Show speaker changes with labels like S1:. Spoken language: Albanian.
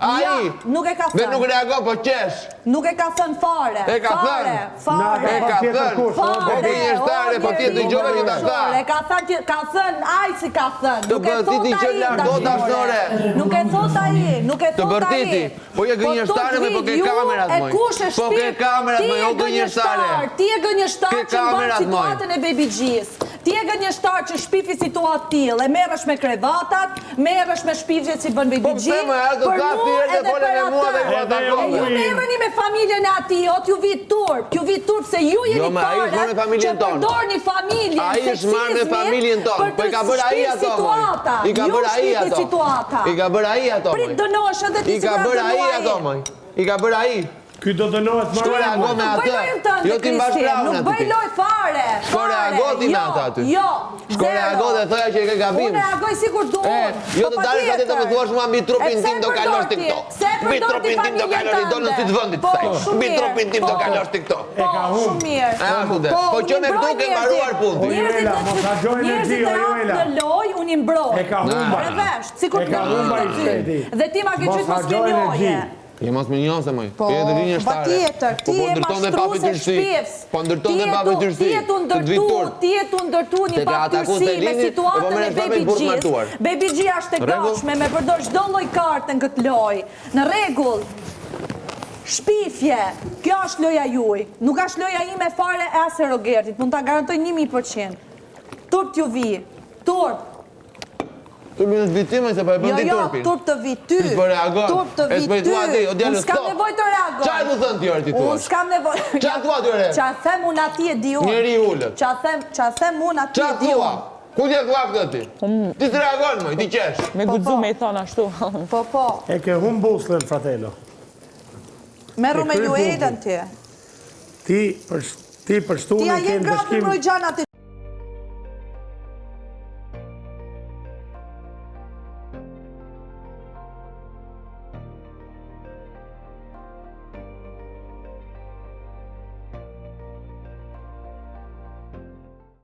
S1: Ai.
S2: Nuk e ka thënë.
S1: Dhe nuk reago, po qesh.
S2: Nuk e ka thënë fare.
S1: E ka thënë.
S2: Fare.
S1: E ka thënë. Po gënjeshtare, po ti dëgjove që ta tha.
S2: Ka thënë, ai si ka thënë.
S1: Të bërtiti që lartë, do dashnore.
S2: Nuk e thot ai, nuk e
S1: Të
S2: thot ai.
S1: bërtiti. Po je gënjeshtare, po ke kamerat moj. Po ke kamerat moj, o gënjeshtare.
S2: Ti e gënjeshtar që bën situatën e Baby G-s. Ti e gënjeshtar që shpifi situatë tillë, e merresh me krevatat, merresh me shpifjet si bën Baby G.
S1: Po pse
S2: ju merreni me familjen e atij, o t'ju vit turp, se ju jeni parë që përdorni familjen.
S1: Ai është marrë me familjen tonë, po i ka bërë ai ato. I ka bërë ai ato. I ka bërë ai ato.
S2: Prit dënosh edhe ti.
S1: I ka bërë ai ato, moj. I ka bërë ai.
S3: Ky do dënohet
S1: Shko reago me atë. Jo ti mbash pravën aty.
S2: Nuk bëj loj fare.
S1: Shko reago ti me atë aty.
S2: Jo.
S1: Shko reago dhe thoja që e ke gabim.
S2: Unë reagoj sikur duhet.
S1: Jo të dalësh aty të më thuash mua mbi trupin tim do kalosh ti këto. Mbi trupin tim do kalosh ti dolën si të vendit kësaj. Mbi trupin tim do kalosh ti këto.
S3: E ka
S2: humb.
S1: Po që me këtu ke mbaruar punë.
S2: Njerëzit e hapë në loj, unë i mbroj.
S3: E ka humba.
S2: Sikur të humba. Dhe ti ma ke gjithë mos me loje.
S1: Je mos më njose, moj.
S2: Po, patjetër, ti e mashtruese shpifs.
S1: Po ndërton dhe pa vëtyrësi.
S2: Ti e tu ndërtu një paptyrësi me situatën e Baby G-s. Baby G është e gatshme me përdor çdo lloj karte në këtë lojë. Në rregull. Shpifje, kjo është loja juaj. Nuk është loja ime fare e as e Rogertit. Mund ta garantoj 1000%. Turp t'ju vi. Turp.
S1: Tu më në të vitime se pa e bëndi turpin.
S2: Jo, turp të vi ty. Turp të vi ty. Unë s'kam nevoj të reagoj.
S1: Qa du thënë t'jore ti tuash?
S2: Unë s'kam nevoj.
S1: Qa thua t'jore?
S2: Qa them unë ati e di unë.
S1: Njeri ullët.
S2: Qa them unë ati e di unë.
S1: Ku t'je thua këtë ti? Ti të reagon moj, ti qesh.
S4: Me guxu me i thonë ashtu.
S2: Po.
S3: E ke humbë buslën, fratello.
S2: Merru me Luelën ti.
S3: Ti për shtunë
S2: ti a jenë gratë në mrojgjanat e